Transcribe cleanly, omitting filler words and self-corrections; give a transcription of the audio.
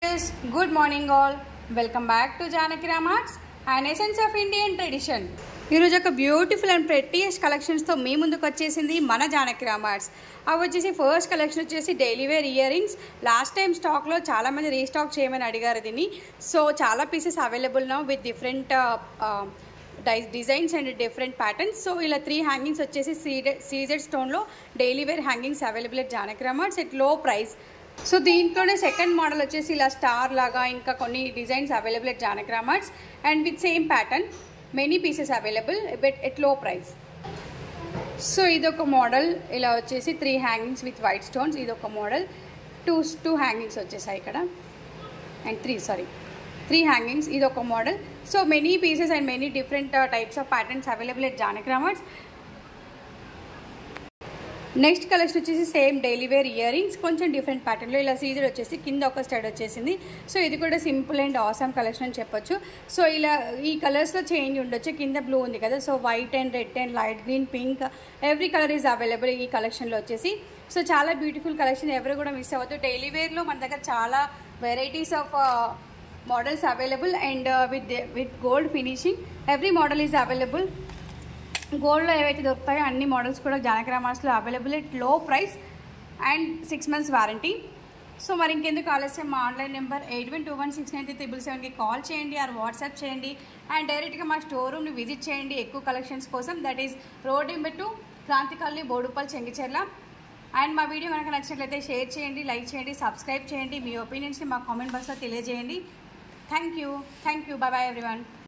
Good morning all. Welcome back to Janaki Ramarts, an essence of Indian tradition. ఈరోజు ఒక beautiful and ప్రెట్టియస్ట్ కలెక్షన్స్తో మీ ముందుకు వచ్చేసింది మన జానకి రామార్ట్స్. అవి వచ్చేసి ఫస్ట్ కలెక్షన్ వచ్చేసి daily wear ear rings. Last time స్టాక్లో చాలామంది రీస్టాక్ చేయమని అడిగారు దీన్ని. సో చాలా pieces available now with different designs and different patterns. So ఇలా 3 హ్యాంగింగ్స్ వచ్చేసి సీజెడ్ స్టోన్లో daily wear hangings available at Janaki Ramarts at low price. So దీంట్లోనే సెకండ్ మోడల్ వచ్చేసి ఇలా స్టార్ లాగా ఇంకా కొన్ని designs available at Janaki Ramarts and with same pattern many pieces available at low price. So ఇదొక మోడల్ ఇలా వచ్చేసి 3 హ్యాంగింగ్స్ విత్ వైట్ స్టోన్స్. ఇదొక మోడల్ టూ హ్యాంగింగ్స్ వచ్చేసాయి ఇక్కడ అండ్ 3 హ్యాంగింగ్స్. ఇదొక model. So many pieces and many different types of patterns available at Janaki Ramarts. Next collection వచ్చేసి same daily wear ear rings కొంచెం different ప్యాటర్న్లో ఇలా సీజర్ వచ్చేసి కింద ఒక స్టడ్ వచ్చేసింది. సో ఇది కూడా సింపుల్ అండ్ ఆసమ్ కలెక్షన్ అని చెప్పొచ్చు. సో ఇలా ఈ కలర్స్లో చేంజ్ ఉండొచ్చు. కింద బ్లూ ఉంది కదా, so white and red and light green pink every colour is available ఈ కలెక్షన్లో వచ్చేసి. సో చాలా బ్యూటిఫుల్ కలెక్షన్, ఎవరు కూడా మిస్ అవ్వద్దు. డైలీ వేర్లో మన దగ్గర చాలా varieties of models available and with gold finishing. Every model is available. గోల్డ్లో ఏవైతే దొరుకుతాయో అన్ని మోడల్స్ కూడా జానకి రామార్ట్స్లో available at low price and 6 months warranty. So మరి ఇంకెందుకు ఆలస్యం, మా ఆన్లైన్ నెంబర్ 8121693777కి కాల్ చేయండి ఆర్ వాట్సాప్ చేయండి అండ్ డైరెక్ట్గా మా స్టోర్ రూమ్ని విజిట్ చేయండి ఎక్కువ కలెక్షన్స్ కోసం. That is road number 2 Kranti colony, Boduppal, Chengicherla. And మా వీడియో కనుక నచ్చినట్లయితే షేర్ చేయండి, లైక్ చేయండి, సబ్స్క్రైబ్ చేయండి. మీ ఒపీనియన్స్ని మా కామెంట్ బాక్స్లో తెలియజేయండి. Thank you. Bye bye everyone.